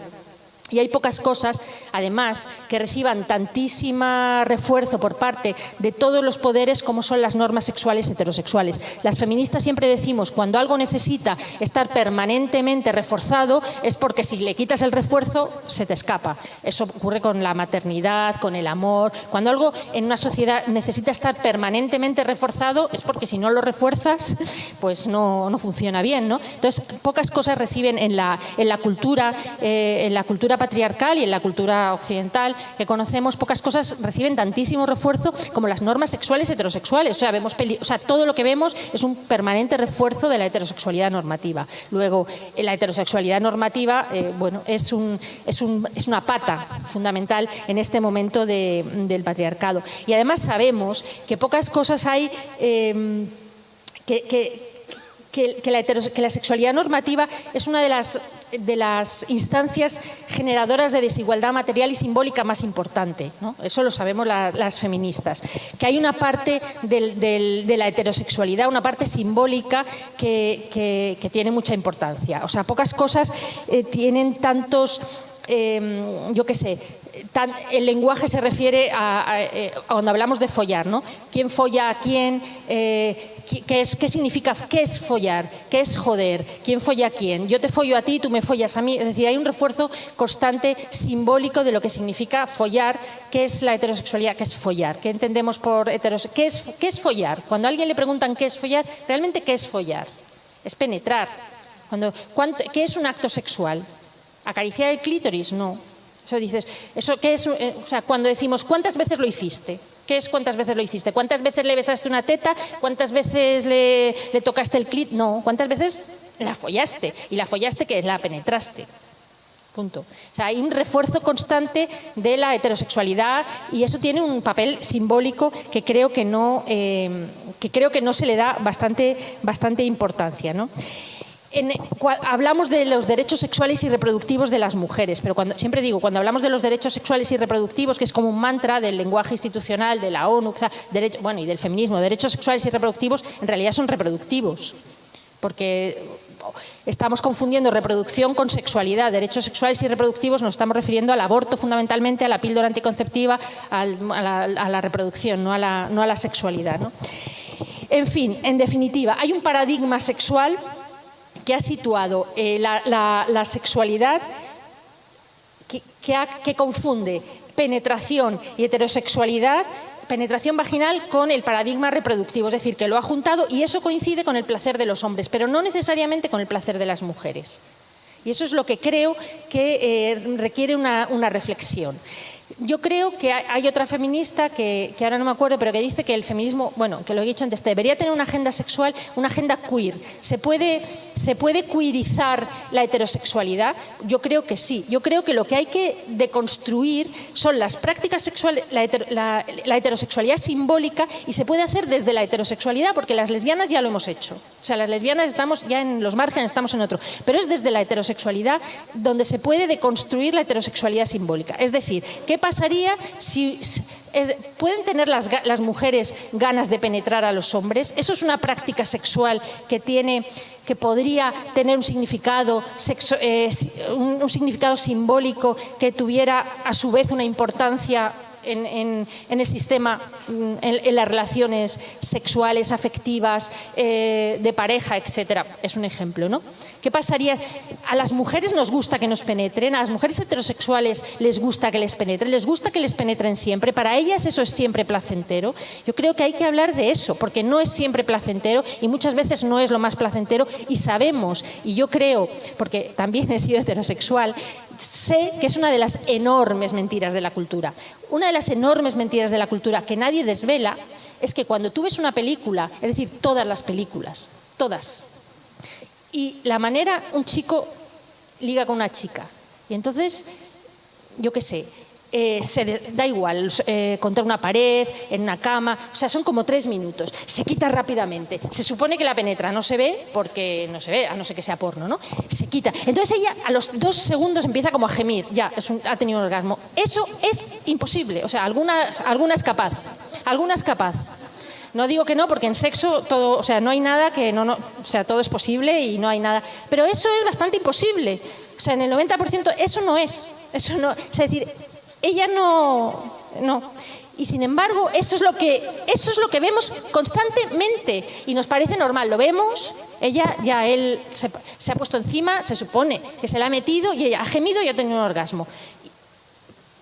Y hay pocas cosas, además, que reciban tantísimo refuerzo por parte de todos los poderes como son las normas sexuales heterosexuales. Las feministas siempre decimos, cuando algo necesita estar permanentemente reforzado, es porque si le quitas el refuerzo, se te escapa. Eso ocurre con la maternidad, con el amor. Cuando algo en una sociedad necesita estar permanentemente reforzado, es porque si no lo refuerzas, pues no funciona bien, ¿no? Entonces, pocas cosas reciben en la cultura patriarcal y en la cultura occidental que conocemos, pocas cosas reciben tantísimo refuerzo como las normas sexuales heterosexuales. O sea, todo lo que vemos es un permanente refuerzo de la heterosexualidad normativa. Luego, la heterosexualidad normativa es una pata fundamental en este momento del patriarcado. Y además sabemos que pocas cosas hay que la sexualidad normativa es una de las instancias generadoras de desigualdad material y simbólica más importante, ¿no? Eso lo sabemos las feministas. Que hay una parte de la heterosexualidad, una parte simbólica que tiene mucha importancia. O sea, pocas cosas tienen tantos... yo qué sé, el lenguaje se refiere a cuando hablamos de follar, ¿no? ¿Quién folla a quién? ¿Qué significa? ¿Qué es follar? ¿Qué es joder? ¿Quién folla a quién? Yo te follo a ti, tú me follas a mí. Es decir, hay un refuerzo constante simbólico de lo que significa follar. ¿Qué es la heterosexualidad? ¿Qué es follar? ¿Qué entendemos por heterosexualidad? ¿Qué es follar? Cuando a alguien le preguntan qué es follar, ¿realmente qué es follar? Es penetrar. ¿Qué es un acto sexual? ¿Acariciar el clítoris? No. Eso dices, ¿eso qué es? O sea, cuando decimos, ¿cuántas veces lo hiciste? ¿Qué es cuántas veces lo hiciste? ¿Cuántas veces le besaste una teta? ¿Cuántas veces le tocaste el clítoris? No. ¿Cuántas veces la follaste? ¿Y la follaste qué es? La penetraste. Punto. O sea, hay un refuerzo constante de la heterosexualidad y eso tiene un papel simbólico que creo que no se le da bastante importancia, ¿no? Hablamos de los derechos sexuales y reproductivos de las mujeres, pero siempre digo, cuando hablamos de los derechos sexuales y reproductivos, que es como un mantra del lenguaje institucional, de la ONU, y del feminismo, derechos sexuales y reproductivos, en realidad son reproductivos, porque estamos confundiendo reproducción con sexualidad. Derechos sexuales y reproductivos nos estamos refiriendo al aborto fundamentalmente, a la píldora anticonceptiva, a la reproducción, no a la sexualidad, ¿no? En fin, en definitiva, hay un paradigma sexual que ha situado la sexualidad que confunde penetración y heterosexualidad, penetración vaginal con el paradigma reproductivo, es decir, que lo ha juntado y eso coincide con el placer de los hombres, pero no necesariamente con el placer de las mujeres. Y eso es lo que creo que requiere una reflexión. Yo creo que hay otra feminista que ahora no me acuerdo, pero que dice que el feminismo, bueno, que lo he dicho antes, debería tener una agenda sexual, una agenda queer. ¿Se puede queerizar la heterosexualidad? Yo creo que sí. Yo creo que lo que hay que deconstruir son las prácticas sexuales, la heterosexualidad simbólica, y se puede hacer desde la heterosexualidad, porque las lesbianas ya lo hemos hecho. O sea, las lesbianas estamos ya en los márgenes, estamos en otro. Pero es desde la heterosexualidad donde se puede deconstruir la heterosexualidad simbólica. Es decir, ¿qué pasaría si pueden tener las mujeres ganas de penetrar a los hombres? Eso es una práctica sexual que podría tener un significado simbólico que tuviera a su vez una importancia en el sistema, en las relaciones sexuales, afectivas, de pareja, etcétera. Es un ejemplo, ¿no? ¿Qué pasaría? A las mujeres nos gusta que nos penetren, a las mujeres heterosexuales les gusta que les penetren siempre. Para ellas eso es siempre placentero. Yo creo que hay que hablar de eso, porque no es siempre placentero y muchas veces no es lo más placentero, y sabemos, y yo creo, porque también he sido heterosexual, sé que es una de las enormes mentiras de la cultura. Una de las enormes mentiras de la cultura que nadie desvela es que cuando tú ves una película, es decir, todas las películas, todas, y la manera un chico liga con una chica, y entonces, yo qué sé, da igual, contra una pared, en una cama, o sea, son como 3 minutos, se quita rápidamente, se supone que la penetra, no se ve porque no se ve, a no ser que sea porno, ¿no? Se quita, entonces ella a los 2 segundos empieza como a gemir, ya, ha tenido un orgasmo. Eso es imposible, o sea, alguna es capaz, No digo que no, porque en sexo todo, o sea, no hay nada que no, o sea, todo es posible y no hay nada, pero eso es bastante imposible, o sea, en el 90% eso no, es decir, ella no. Y sin embargo, eso es lo que vemos constantemente y nos parece normal. Lo vemos, él se ha puesto encima, se supone que se la ha metido y ella ha gemido y ha tenido un orgasmo.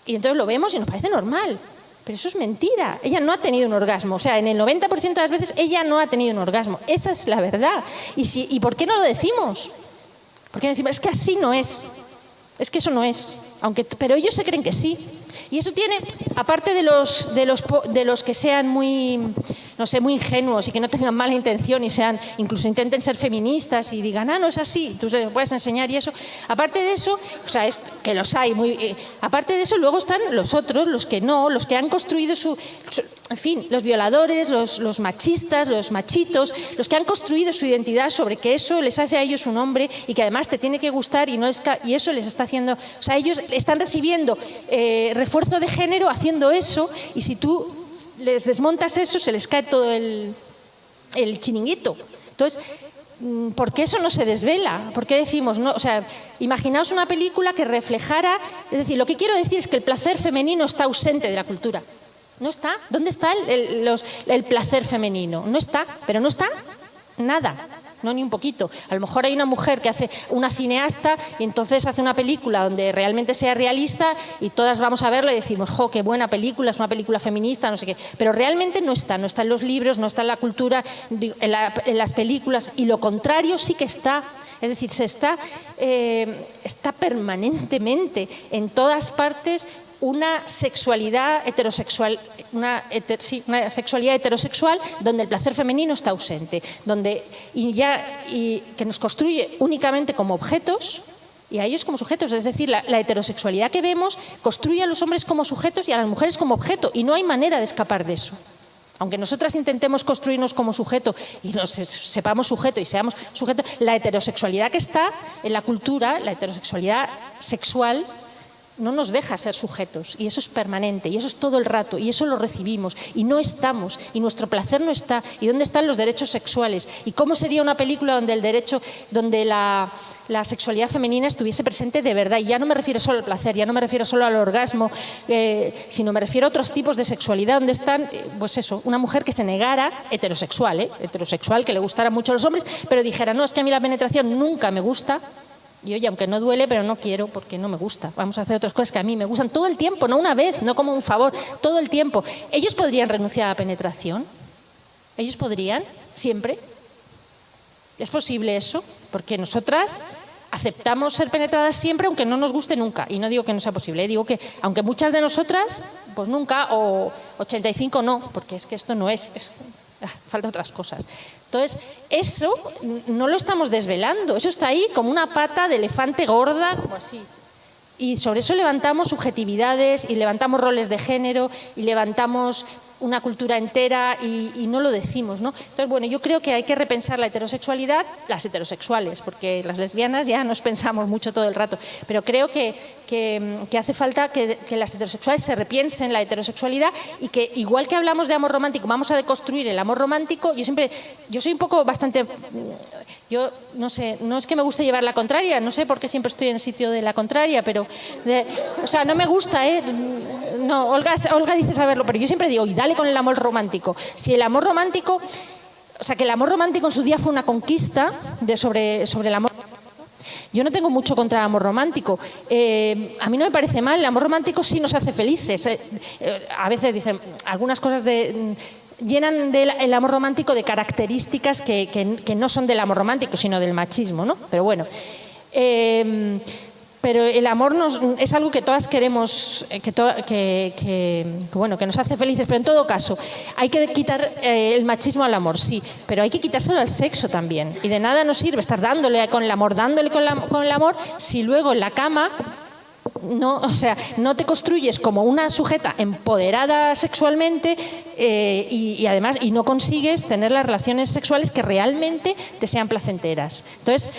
Y entonces lo vemos y nos parece normal. Pero eso es mentira. Ella no ha tenido un orgasmo. O sea, en el 90% de las veces ella no ha tenido un orgasmo. Esa es la verdad. ¿Y por qué no lo decimos? Porque decimos, es que así no es. Es que eso no es. Pero ellos se creen que sí. Y eso tiene, aparte de los que sean muy, no sé, muy ingenuos y que no tengan mala intención y incluso intenten ser feministas y digan, no es así, tú les puedes enseñar y eso. Aparte de eso, o sea, es que los hay. Aparte de eso, luego están los otros, los que no, los que han construido en fin, los violadores, los machistas, los machitos, los que han construido su identidad sobre que eso les hace a ellos un hombre y que además te tiene que gustar y eso les está haciendo, o sea, ellos están recibiendo refuerzo de género haciendo eso, y si tú les desmontas eso se les cae todo el chiringuito. Entonces, ¿por qué eso no se desvela? ¿Por qué decimos no? O sea, imaginaos una película que reflejara, es decir, lo que quiero decir es que el placer femenino está ausente de la cultura. No está. ¿Dónde está el placer femenino? No está, pero no está nada. No, ni un poquito. A lo mejor hay una mujer que hace una cineasta y entonces hace una película donde realmente sea realista y todas vamos a verlo y decimos, ¡jo, qué buena película, es una película feminista, no sé qué! Pero realmente no está en los libros, no está en la cultura, en las películas, y lo contrario sí que está. Es decir, está permanentemente en todas partes una sexualidad heterosexual, una sexualidad heterosexual donde el placer femenino está ausente, y que nos construye únicamente como objetos y a ellos como sujetos. Es decir, la heterosexualidad que vemos construye a los hombres como sujetos y a las mujeres como objeto, y no hay manera de escapar de eso. Aunque nosotras intentemos construirnos como sujeto y nos sepamos sujeto y seamos sujeto, la heterosexualidad que está en la cultura, la heterosexualidad sexual, no nos deja ser sujetos, y eso es permanente, y eso es todo el rato, y eso lo recibimos, y no estamos, y nuestro placer no está. ¿Y dónde están los derechos sexuales? ¿Y cómo sería una película donde la sexualidad femenina estuviese presente de verdad? Y ya no me refiero solo al placer, ya no me refiero solo al orgasmo, sino me refiero a otros tipos de sexualidad, donde están, pues eso, una mujer que se negara, heterosexual, que le gustara mucho a los hombres, pero dijera, no, es que a mí la penetración nunca me gusta. Y oye, aunque no duele, pero no quiero porque no me gusta. Vamos a hacer otras cosas que a mí me gustan todo el tiempo, no una vez, no como un favor, todo el tiempo. ¿Ellos podrían renunciar a la penetración? ¿Ellos podrían? ¿Siempre? ¿Es posible eso? Porque nosotras aceptamos ser penetradas siempre, aunque no nos guste nunca. Y no digo que no sea posible, digo que aunque muchas de nosotras, pues nunca, o 85 no, porque es que esto no es falta otras cosas. Entonces, eso no lo estamos desvelando, eso está ahí como una pata de elefante gorda, como así. Y sobre eso levantamos subjetividades y levantamos roles de género y levantamos una cultura entera y no lo decimos, ¿no? Entonces, bueno, yo creo que hay que repensar la heterosexualidad, las heterosexuales, porque las lesbianas ya nos pensamos mucho todo el rato, pero creo que hace falta que las heterosexuales se repiensen la heterosexualidad y que, igual que hablamos de amor romántico, vamos a deconstruir el amor romántico. Yo soy un poco bastante... Yo no sé, no es que me guste llevar la contraria, no sé por qué siempre estoy en el sitio de la contraria, pero... o sea, no me gusta, ¿eh? No, Olga dice saberlo, pero yo siempre digo, y dale con el amor romántico. Si el amor romántico... O sea, que el amor romántico en su día fue una conquista sobre el amor. Yo no tengo mucho contra el amor romántico. A mí no me parece mal, el amor romántico sí nos hace felices. A veces dicen algunas cosas llenan el amor romántico de características que no son del amor romántico, sino del machismo, ¿no? Pero bueno, pero el amor es algo que todas queremos, bueno, que nos hace felices. Pero en todo caso, hay que quitar el machismo al amor, sí, pero hay que quitárselo al sexo también. Y de nada nos sirve estar dándole con el amor, con el amor, si luego en la cama... No, o sea, no te construyes como una sujeta empoderada sexualmente y además no consigues tener las relaciones sexuales que realmente te sean placenteras. Entonces,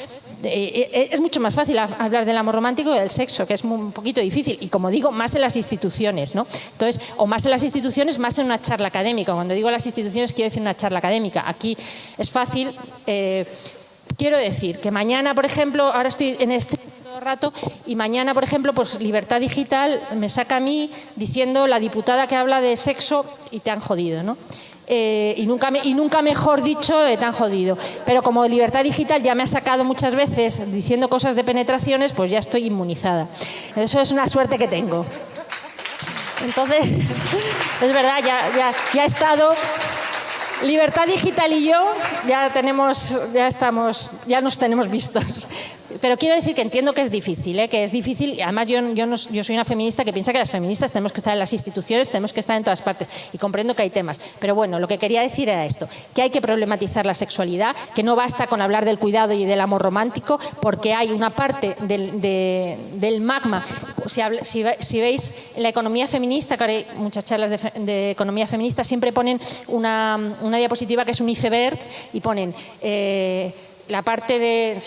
es mucho más fácil hablar del amor romántico que del sexo, que es un poquito difícil, y como digo, más en las instituciones, ¿no? Entonces, o más en las instituciones, más en una charla académica. Cuando digo las instituciones, quiero decir una charla académica. Aquí es fácil. Quiero decir que mañana, por ejemplo, ahora estoy en este todo el rato, y mañana, por ejemplo, pues Libertad Digital me saca a mí diciendo la diputada que habla de sexo y te han jodido, ¿no? Y nunca mejor dicho, te han jodido. Pero como Libertad Digital ya me ha sacado muchas veces diciendo cosas de penetraciones, pues ya estoy inmunizada. Eso es una suerte que tengo. Entonces, es verdad, ya he estado... Libertad Digital y yo ya nos tenemos vistos. Pero quiero decir que entiendo que es difícil, que es difícil. Y además yo soy una feminista que piensa que las feministas tenemos que estar en las instituciones, tenemos que estar en todas partes. Y comprendo que hay temas. Pero bueno, lo que quería decir era esto, que hay que problematizar la sexualidad, que no basta con hablar del cuidado y del amor romántico, porque hay una parte del magma. Si veis la economía feminista, que ahora hay muchas charlas de economía feminista, siempre ponen una diapositiva que es un iceberg y ponen... la parte de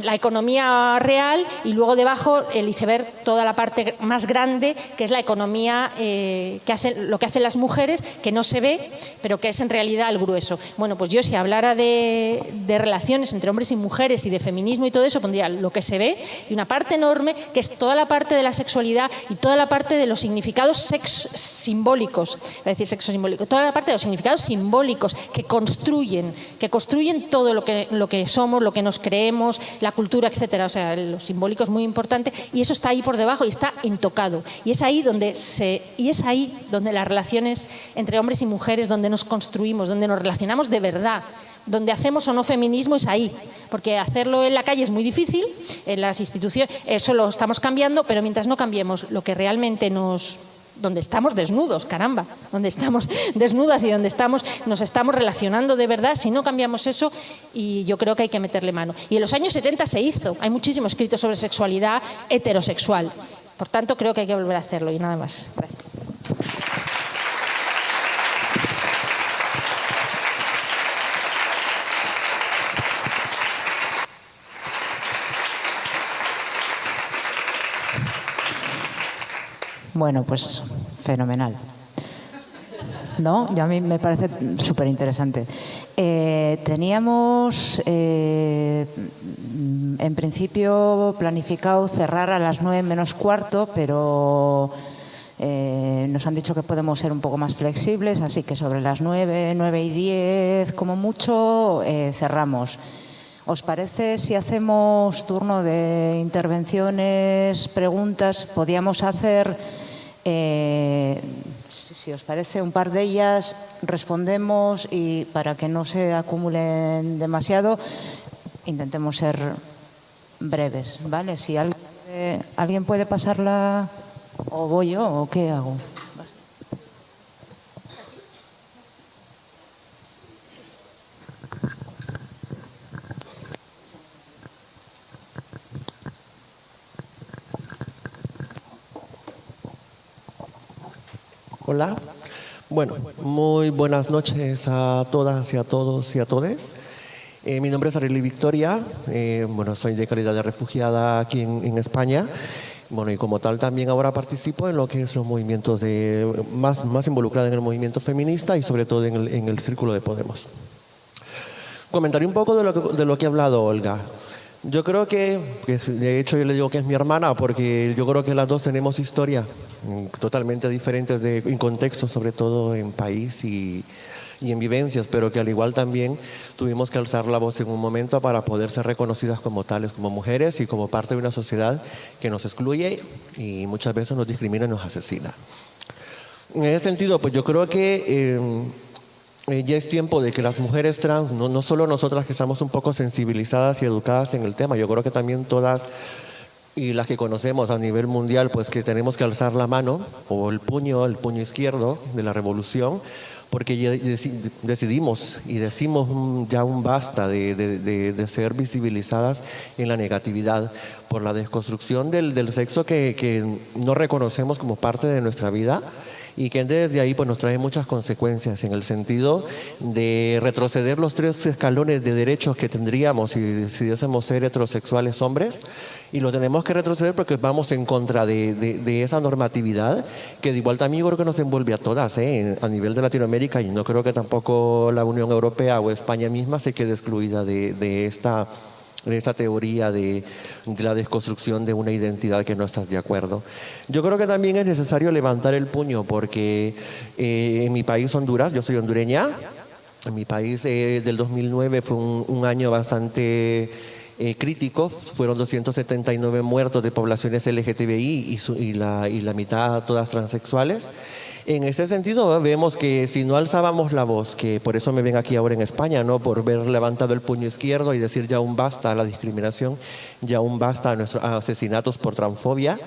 la economía real, y luego debajo el iceberg, toda la parte más grande, que es la economía lo que hacen las mujeres, que no se ve, pero que es en realidad el grueso. Bueno, pues yo, si hablara de relaciones entre hombres y mujeres y de feminismo y todo eso, pondría lo que se ve y una parte enorme, que es toda la parte de la sexualidad y toda la parte de los significados simbólicos, es decir, sexo simbólico, toda la parte de los significados simbólicos que construyen todo lo que somos, lo que nos creemos, la cultura, etcétera. O sea, lo simbólico es muy importante, y eso está ahí por debajo y está intocado. Y es ahí donde las relaciones entre hombres y mujeres, donde nos construimos, donde nos relacionamos de verdad, donde hacemos o no feminismo, es ahí. Porque hacerlo en la calle es muy difícil, en las instituciones, eso lo estamos cambiando, pero mientras no cambiemos lo que realmente donde estamos desnudos, caramba, donde estamos desnudas y donde nos estamos relacionando de verdad, si no cambiamos eso, y yo creo que hay que meterle mano. Y en los años 70 se hizo, hay muchísimo escrito sobre sexualidad heterosexual. Por tanto, creo que hay que volver a hacerlo, y nada más. Gracias. Bueno, pues fenomenal. ¿No? Y a mí me parece súper interesante. Teníamos, en principio, planificado cerrar a las 9 menos cuarto, pero nos han dicho que podemos ser un poco más flexibles, así que sobre las 9, 9 y 10, como mucho, cerramos. ¿Os parece si hacemos turno de intervenciones, preguntas? Podíamos hacer, si os parece, un par de ellas, respondemos, y para que no se acumulen demasiado, intentemos ser breves, ¿vale? Si alguien puede pasarla, o voy yo, o qué hago. Hola. Bueno, muy buenas noches a todas y a todos y a todes. Mi nombre es Arely Victoria. Bueno, soy de calidad de refugiada aquí en España. Bueno, y como tal también ahora participo en lo que es los movimientos más involucrada en el movimiento feminista y sobre todo en el círculo de Podemos. Comentaré un poco de lo que ha hablado Olga. Yo creo que, de hecho yo le digo que es mi hermana porque yo creo que las dos tenemos historia totalmente diferentes en contextos, sobre todo en país y en vivencias, pero que al igual también tuvimos que alzar la voz en un momento para poder ser reconocidas como tales, como mujeres y como parte de una sociedad que nos excluye y muchas veces nos discrimina y nos asesina. En ese sentido, pues yo creo que ya es tiempo de que las mujeres trans, no solo nosotras que estamos un poco sensibilizadas y educadas en el tema, yo creo que también todas y las que conocemos a nivel mundial, pues que tenemos que alzar la mano o el puño izquierdo de la revolución, porque ya decidimos y decimos ya un basta de ser visibilizadas en la negatividad por la desconstrucción del sexo que no reconocemos como parte de nuestra vida y que desde ahí pues, nos trae muchas consecuencias en el sentido de retroceder los 3 escalones de derechos que tendríamos si decidiésemos ser heterosexuales hombres, y lo tenemos que retroceder porque vamos en contra de esa normatividad que de igual también yo creo que nos envuelve a todas a nivel de Latinoamérica, y no creo que tampoco la Unión Europea o España misma se quede excluida de esta teoría de la desconstrucción de una identidad que no estás de acuerdo. Yo creo que también es necesario levantar el puño porque en mi país, Honduras, yo soy hondureña, en mi país del 2009 fue un año bastante crítico, fueron 279 muertos de poblaciones LGTBI y la mitad todas transexuales. En este sentido, vemos que si no alzábamos la voz, que por eso me ven aquí ahora en España, ¿no? Por ver levantado el puño izquierdo y decir ya un basta a la discriminación, ya un basta a nuestros asesinatos por transfobia,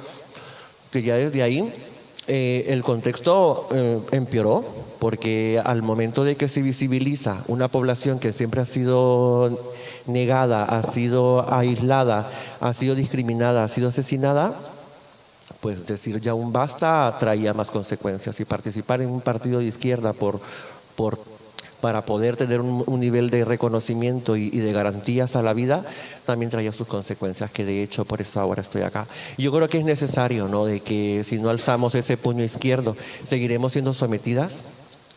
que ya desde ahí el contexto empeoró, porque al momento de que se visibiliza una población que siempre ha sido negada, ha sido aislada, ha sido discriminada, ha sido asesinada, pues decir ya un basta traía más consecuencias, y participar en un partido de izquierda para poder tener un nivel de reconocimiento y de garantías a la vida también traía sus consecuencias, que de hecho por eso ahora estoy acá. Yo creo que es necesario, ¿no?, de que si no alzamos ese puño izquierdo seguiremos siendo sometidas,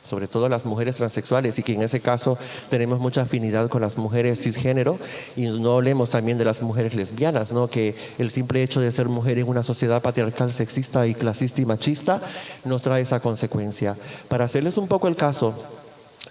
sobre todo las mujeres transexuales, y que en ese caso tenemos mucha afinidad con las mujeres cisgénero, y no hablemos también de las mujeres lesbianas, ¿no?, que el simple hecho de ser mujer en una sociedad patriarcal, sexista y clasista y machista nos trae esa consecuencia. Para hacerles un poco el caso,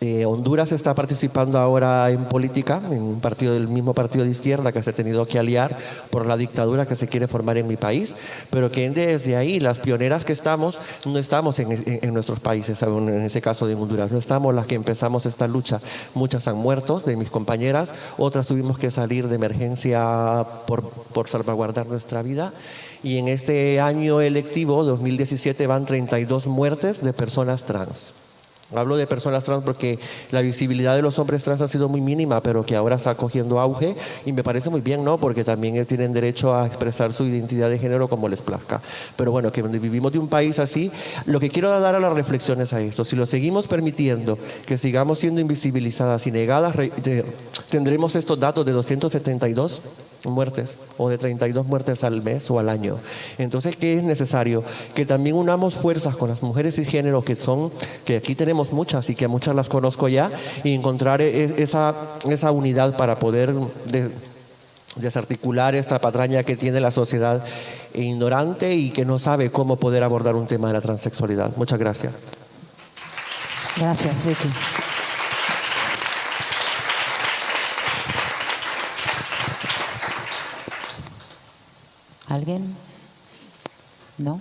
Honduras está participando ahora en política, en un partido del mismo partido de izquierda que se ha tenido que aliar por la dictadura que se quiere formar en mi país, pero que desde ahí las pioneras que estamos, no estamos en nuestros países, en ese caso de Honduras, no estamos las que empezamos esta lucha. Muchas han muerto de mis compañeras, otras tuvimos que salir de emergencia por salvaguardar nuestra vida. Y en este año electivo, 2017, van 32 muertes de personas trans. Hablo de personas trans porque la visibilidad de los hombres trans ha sido muy mínima, pero que ahora está cogiendo auge, y me parece muy bien, ¿no?, porque también tienen derecho a expresar su identidad de género como les plazca. Pero bueno, que vivimos de un país así, lo que quiero dar a las reflexiones a esto: si lo seguimos permitiendo, que sigamos siendo invisibilizadas y negadas, tendremos estos datos de 272 muertes o de 32 muertes al mes o al año. Entonces, ¿qué es necesario? Que también unamos fuerzas con las mujeres cisgénero, que aquí tenemos muchas y que muchas las conozco ya, y encontrar esa unidad para poder desarticular esta patraña que tiene la sociedad ignorante y que no sabe cómo poder abordar un tema de la transexualidad. Muchas gracias. Gracias, Vicky. ¿Alguien? ¿No?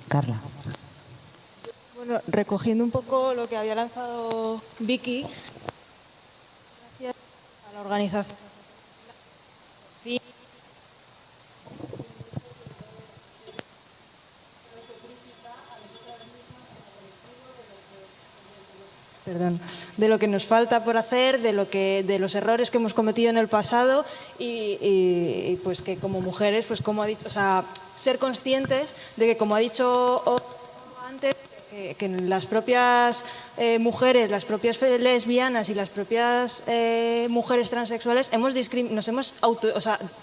Carla. Bueno, recogiendo un poco lo que había lanzado Vicky, gracias a la organización. Perdón, de lo que nos falta por hacer, de los errores que hemos cometido en el pasado y pues que como mujeres, pues como ha dicho, o sea, ser conscientes de que, como ha dicho antes, que las propias mujeres, las propias lesbianas y las propias mujeres transexuales nos hemos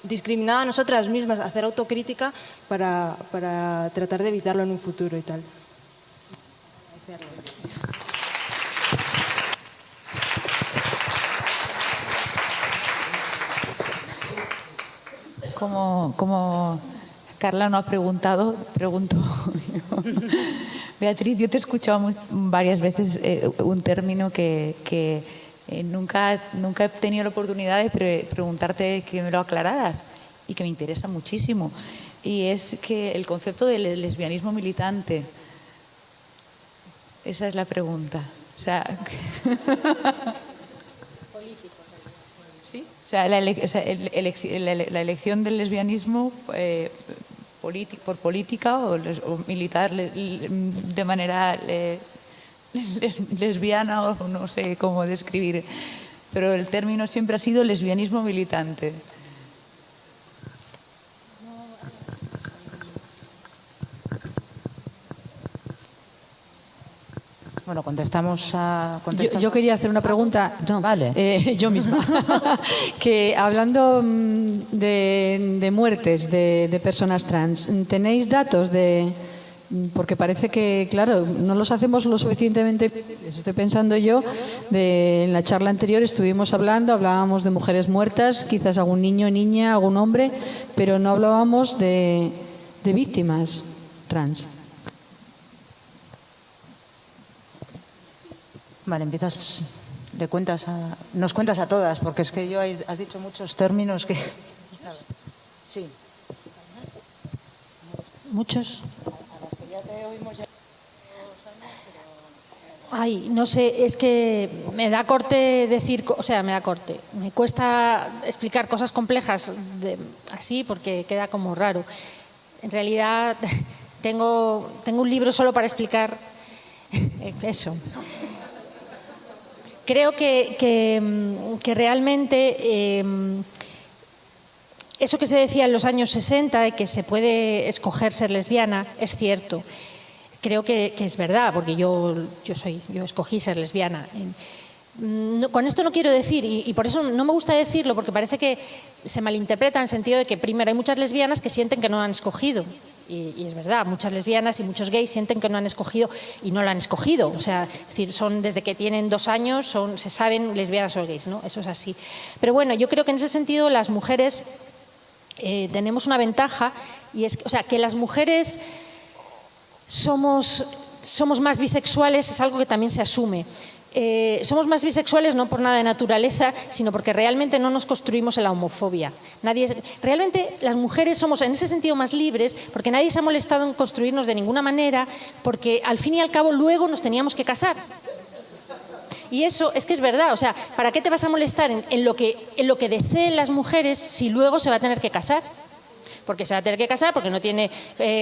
discriminado a nosotras mismas, hacer autocrítica para tratar de evitarlo en un futuro y tal. Como Carla no ha preguntado, pregunto. Beatriz, yo te he escuchado varias veces un término que nunca he tenido la oportunidad de preguntarte, que me lo aclararas y que me interesa muchísimo. Y es que el concepto del lesbianismo militante. Esa es la pregunta. O sea, ¿sí? O sea, la elección del lesbianismo por política o militar de manera lesbiana, o no sé cómo describir, pero el término siempre ha sido lesbianismo militante. Bueno, contestamos a... Yo quería hacer una pregunta, no, vale. Yo misma, que hablando de muertes de personas trans, ¿tenéis datos porque parece que, claro, no los hacemos lo suficientemente visibles? Estoy pensando yo, en la charla anterior hablábamos de mujeres muertas, quizás algún niño, niña, algún hombre, pero no hablábamos de víctimas trans. Vale, nos cuentas a todas, porque es que has dicho muchos términos que... Sí. ¿Muchos? Ay, no sé, es que me da corte decir, me cuesta explicar cosas complejas así porque queda como raro. En realidad tengo un libro solo para explicar eso. Creo que realmente eso que se decía en los años 60, de que se puede escoger ser lesbiana, es cierto. Creo que es verdad, porque yo escogí ser lesbiana. Con esto no quiero decir, y por eso no me gusta decirlo, porque parece que se malinterpreta en el sentido de que, primero, hay muchas lesbianas que sienten que no han escogido. Y es verdad, muchas lesbianas y muchos gays sienten que no han escogido y no lo han escogido. O sea, es decir, son desde que tienen 2 años, se saben lesbianas o gays, ¿no? Eso es así. Pero bueno, yo creo que en ese sentido las mujeres tenemos una ventaja, y es que las mujeres somos más bisexuales, es algo que también se asume. Somos más bisexuales no por nada de naturaleza, sino porque realmente no nos construimos en la homofobia. Realmente las mujeres somos en ese sentido más libres, porque nadie se ha molestado en construirnos de ninguna manera, porque al fin y al cabo luego nos teníamos que casar. Y eso es que es verdad, o sea, ¿para qué te vas a molestar en lo que deseen las mujeres si luego se va a tener que casar? Porque se va a tener que casar, porque no tiene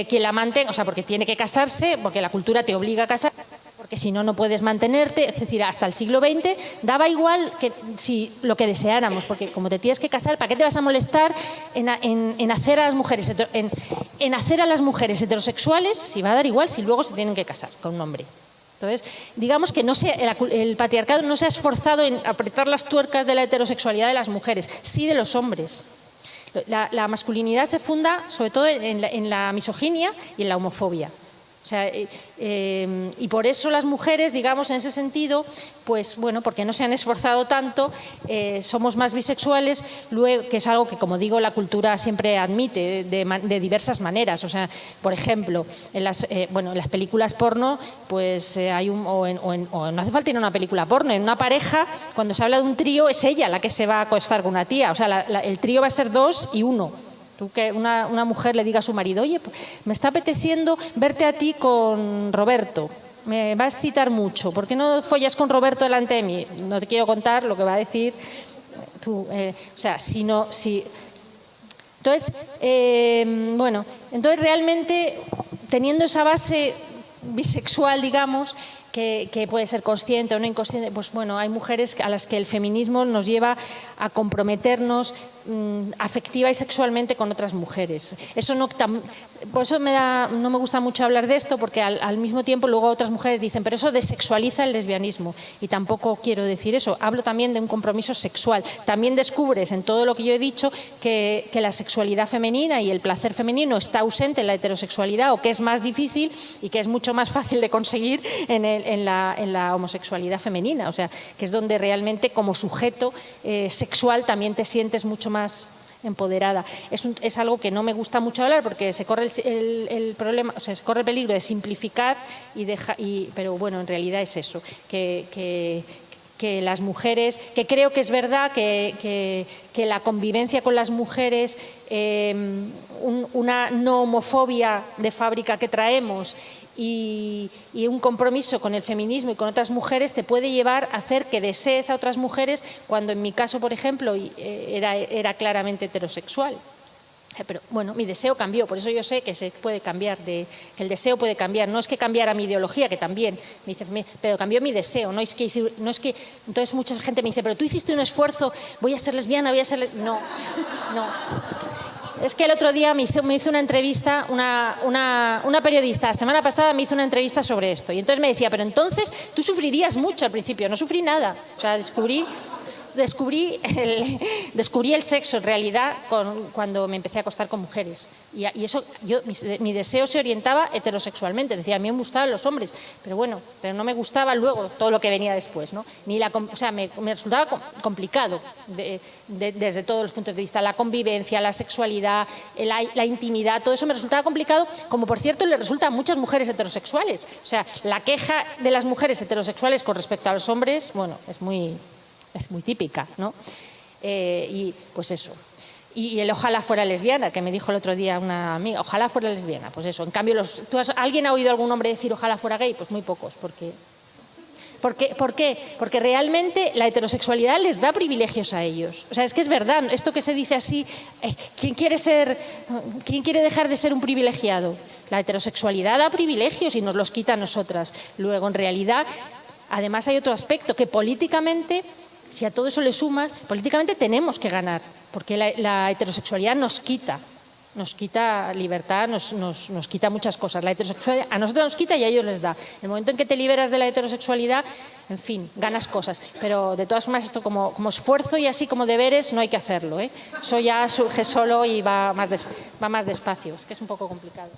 quien la mantenga, o sea, porque tiene que casarse, porque la cultura te obliga a casar, porque si no, no puedes mantenerte. Es decir, hasta el siglo XX daba igual que si lo que deseáramos, porque como te tienes que casar, ¿para qué te vas a molestar en hacer a las mujeres heterosexuales si va a dar igual si luego se tienen que casar con un hombre? Entonces, digamos que el patriarcado no se ha esforzado en apretar las tuercas de la heterosexualidad de las mujeres, sí de los hombres. La masculinidad se funda sobre todo en la misoginia y en la homofobia. O sea, y por eso las mujeres, digamos, en ese sentido, pues bueno, porque no se han esforzado tanto, somos más bisexuales, luego, que es algo que, como digo, la cultura siempre admite de diversas maneras. O sea, por ejemplo, en las películas porno, pues o no hace falta ir a una película porno, en una pareja, cuando se habla de un trío, es ella la que se va a acostar con una tía. O sea, el trío va a ser 2 y 1. Tú, que una mujer le diga a su marido, oye, me está apeteciendo verte a ti con Roberto. me va a excitar mucho. ¿Por qué no follas con Roberto delante de mí? No te quiero contar lo que va a decir tú. Entonces, entonces realmente, teniendo esa base bisexual, digamos, que puede ser consciente o no inconsciente, pues bueno, hay mujeres a las que el feminismo nos lleva a comprometernos afectiva y sexualmente con otras mujeres. Eso no, por eso no me gusta mucho hablar de esto, porque al mismo tiempo luego otras mujeres dicen, pero eso desexualiza el lesbianismo, y tampoco quiero decir eso. Hablo también de un compromiso sexual. También descubres en todo lo que yo he dicho que la sexualidad femenina y el placer femenino está ausente en la heterosexualidad, o que es más difícil y que es mucho más fácil de conseguir en la homosexualidad femenina, o sea, que es donde realmente como sujeto sexual también te sientes mucho más empoderada. Es algo que no me gusta mucho hablar, porque se corre el problema, o sea, se corre el peligro de simplificar pero bueno, en realidad es eso, que las mujeres, que creo que es verdad que la convivencia con las mujeres, una no homofobia de fábrica que traemos y un compromiso con el feminismo y con otras mujeres te puede llevar a hacer que desees a otras mujeres, cuando en mi caso, por ejemplo, era claramente heterosexual. Pero bueno, mi deseo cambió, por eso yo sé que se puede cambiar, que el deseo puede cambiar. No es que cambiara mi ideología, que también, pero cambió mi deseo. No es que entonces mucha gente me dice, pero tú hiciste un esfuerzo, voy a ser lesbiana, voy a ser... No. Es que el otro día me hizo una entrevista, una periodista, la semana pasada me hizo una entrevista sobre esto, y entonces me decía, pero entonces tú sufrirías mucho al principio. No sufrí nada, o sea, descubrí el sexo en realidad cuando me empecé a acostar con mujeres, y eso, mi deseo se orientaba heterosexualmente. Decía, a mí me gustaban los hombres, pero no me gustaba luego todo lo que venía después, ¿no? O sea, me resultaba complicado desde todos los puntos de vista, la convivencia, la sexualidad, la intimidad, todo eso me resultaba complicado, como por cierto le resulta a muchas mujeres heterosexuales. O sea, la queja de las mujeres heterosexuales con respecto a los hombres, bueno, es muy típica, ¿no? Y pues eso. Y el ojalá fuera lesbiana, que me dijo el otro día una amiga, ojalá fuera lesbiana, pues eso. En cambio, ¿alguien ha oído a algún hombre decir ojalá fuera gay? Pues muy pocos, ¿Por qué? Porque realmente la heterosexualidad les da privilegios a ellos. O sea, es que es verdad, esto que se dice así, ¿quién quiere dejar de ser un privilegiado? La heterosexualidad da privilegios y nos los quita a nosotras. Luego, en realidad, además hay otro aspecto, que políticamente, si a todo eso le sumas, políticamente tenemos que ganar, porque la heterosexualidad nos quita libertad, nos quita muchas cosas. La heterosexualidad a nosotros nos quita y a ellos les da. En el momento en que te liberas de la heterosexualidad, en fin, ganas cosas. Pero de todas formas, esto como esfuerzo y así como deberes no hay que hacerlo, ¿eh? Eso ya surge solo y va más despacio. Es que es un poco complicado.